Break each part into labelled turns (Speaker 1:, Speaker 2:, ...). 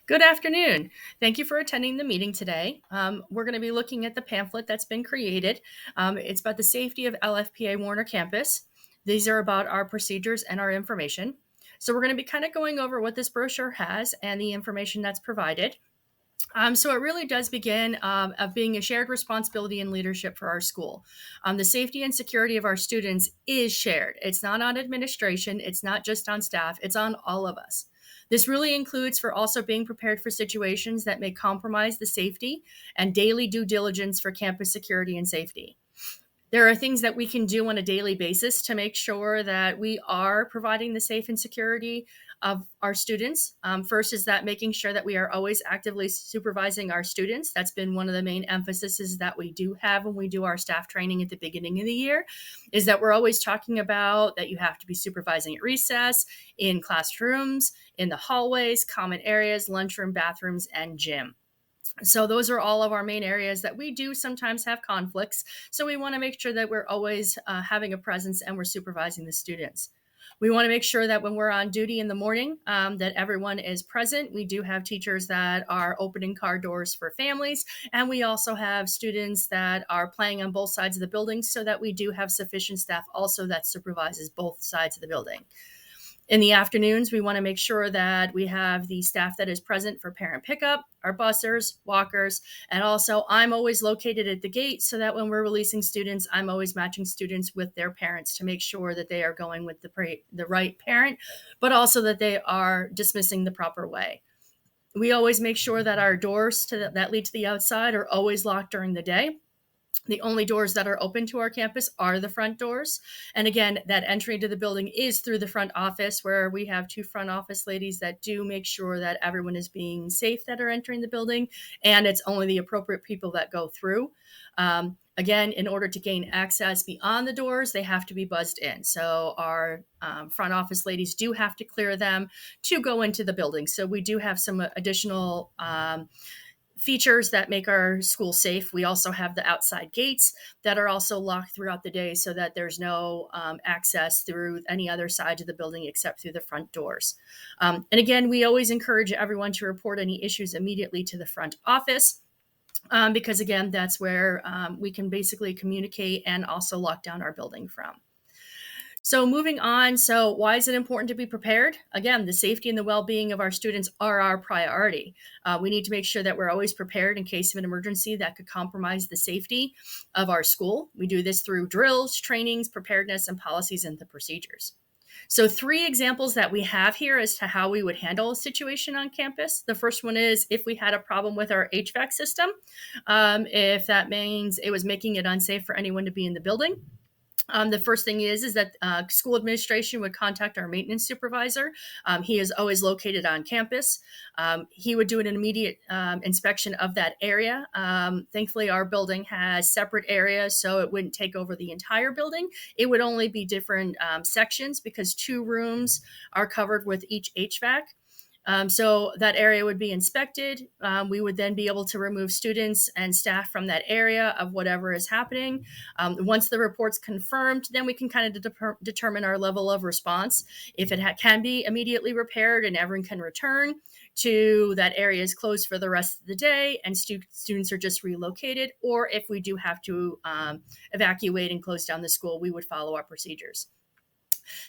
Speaker 1: Good afternoon. Thank you for attending the meeting today. We're going to be looking at the pamphlet that's been created. It's about the safety of LFPA Warner campus. These are about our procedures and our information. So we're going to be kind of going over what this brochure has and the information that's provided. So it really does begin of being a shared responsibility and leadership for our school. The safety and security of our students is shared. It's not on administration. It's not just on staff. It's on all of us. This really includes for also being prepared for situations that may compromise the safety and daily due diligence for campus security and safety. There are things that we can do on a daily basis to make sure that we are providing the safe and security of our students. First is that making sure that we are always actively supervising our students. That's been one of the main emphases that we do have when we do our staff training at the beginning of the year, is that we're always talking about that you have to be supervising at recess, in classrooms, in the hallways, common areas, lunchroom, bathrooms, and gym. So those are all of our main areas that we do sometimes have conflicts. So we want to make sure that we're always having a presence and we're supervising the students. We want to make sure that when we're on duty in the morning, that everyone is present. We do have teachers that are opening car doors for families, and we also have students that are playing on both sides of the building so that we do have sufficient staff also that supervises both sides of the building. In the afternoons, we want to make sure that we have the staff that is present for parent pickup, our busers, walkers, and also I'm always located at the gate so that when we're releasing students, I'm always matching students with their parents to make sure that they are going with the right parent, but also that they are dismissing the proper way. We always make sure that our doors that lead to the outside are always locked during the day. The only doors that are open to our campus are the front doors. And again, that entry to the building is through the front office, where we have two front office ladies that do make sure that everyone is being safe that are entering the building, and it's only the appropriate people that go through. Again, in order to gain access beyond the doors, they have to be buzzed in. So our front office ladies do have to clear them to go into the building. So we do have some additional features that make our school safe. We also have the outside gates that are also locked throughout the day so that there's no access through any other side of the building except through the front doors. And again, we always encourage everyone to report any issues immediately to the front office. Because again, that's where we can basically communicate and also lock down our building from. So moving on, so why is it important to be prepared? Again, the safety and the well-being of our students are our priority. We need to make sure that we're always prepared in case of an emergency that could compromise the safety of our school. We do this through drills, trainings, preparedness, and policies and the procedures. So 3 examples that we have here as to how we would handle a situation on campus. The first one is if we had a problem with our HVAC system, if that means it was making it unsafe for anyone to be in the building. The first thing is that school administration would contact our maintenance supervisor. He is always located on campus. He would do an immediate inspection of that area. Thankfully, our building has separate areas, so it wouldn't take over the entire building. It would only be different sections because 2 rooms are covered with each HVAC. So that area would be inspected. We would then be able to remove students and staff from that area of whatever is happening. Once the report's confirmed, then we can kind of determine our level of response. If it can be immediately repaired and everyone can return to that area is closed for the rest of the day and students are just relocated, or if we do have to evacuate and close down the school, we would follow our procedures.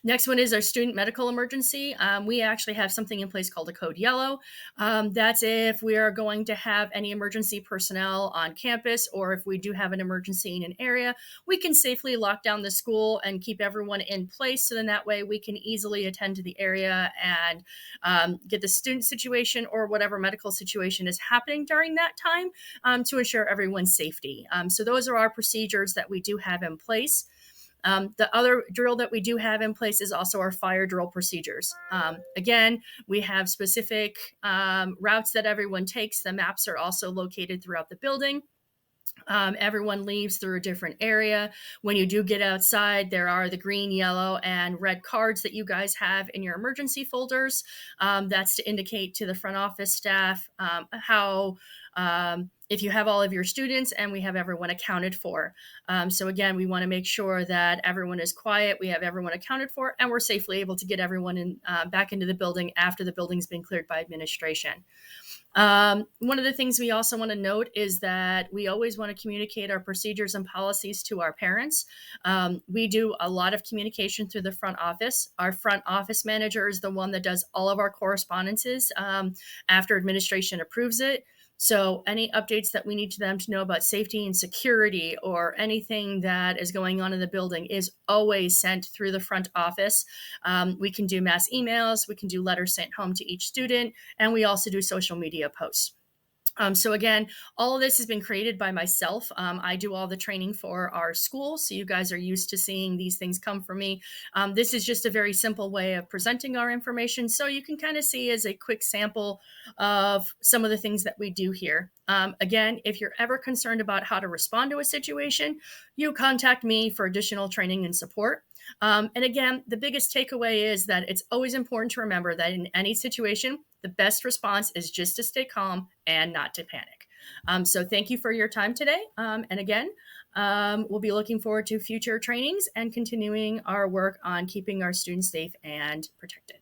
Speaker 1: Next one is our student medical emergency. We actually have something in place called a code yellow. That's if we are going to have any emergency personnel on campus, or if we do have an emergency in an area, we can safely lock down the school and keep everyone in place. So then that way we can easily attend to the area and get the student situation or whatever medical situation is happening during that time to ensure everyone's safety. So those are our procedures that we do have in place. The other drill that we do have in place is also our fire drill procedures. Again, we have specific routes that everyone takes. The maps are also located throughout the building. Everyone leaves through a different area. When you do get outside, there are the green, yellow, and red cards that you guys have in your emergency folders. That's to indicate to the front office staff how if you have all of your students and we have everyone accounted for. So again, we want to make sure that everyone is quiet, we have everyone accounted for, and we're safely able to get everyone back into the building after the building's been cleared by administration. One of the things we also want to note is that we always want to communicate our procedures and policies to our parents. We do a lot of communication through the front office. Our front office manager is the one that does all of our correspondences after administration approves it. So any updates that we need to them to know about safety and security or anything that is going on in the building is always sent through the front office. We can do mass emails, we can do letters sent home to each student, and we also do social media posts. So again, all of this has been created by myself. I do all the training for our school, so you guys are used to seeing these things come from me. This is just a very simple way of presenting our information, so you can kind of see as a quick sample of some of the things that we do here. Again, if you're ever concerned about how to respond to a situation, you contact me for additional training and support. And again, the biggest takeaway is that it's always important to remember that in any situation, the best response is just to stay calm and not to panic. So thank you for your time today. And again, we'll be looking forward to future trainings and continuing our work on keeping our students safe and protected.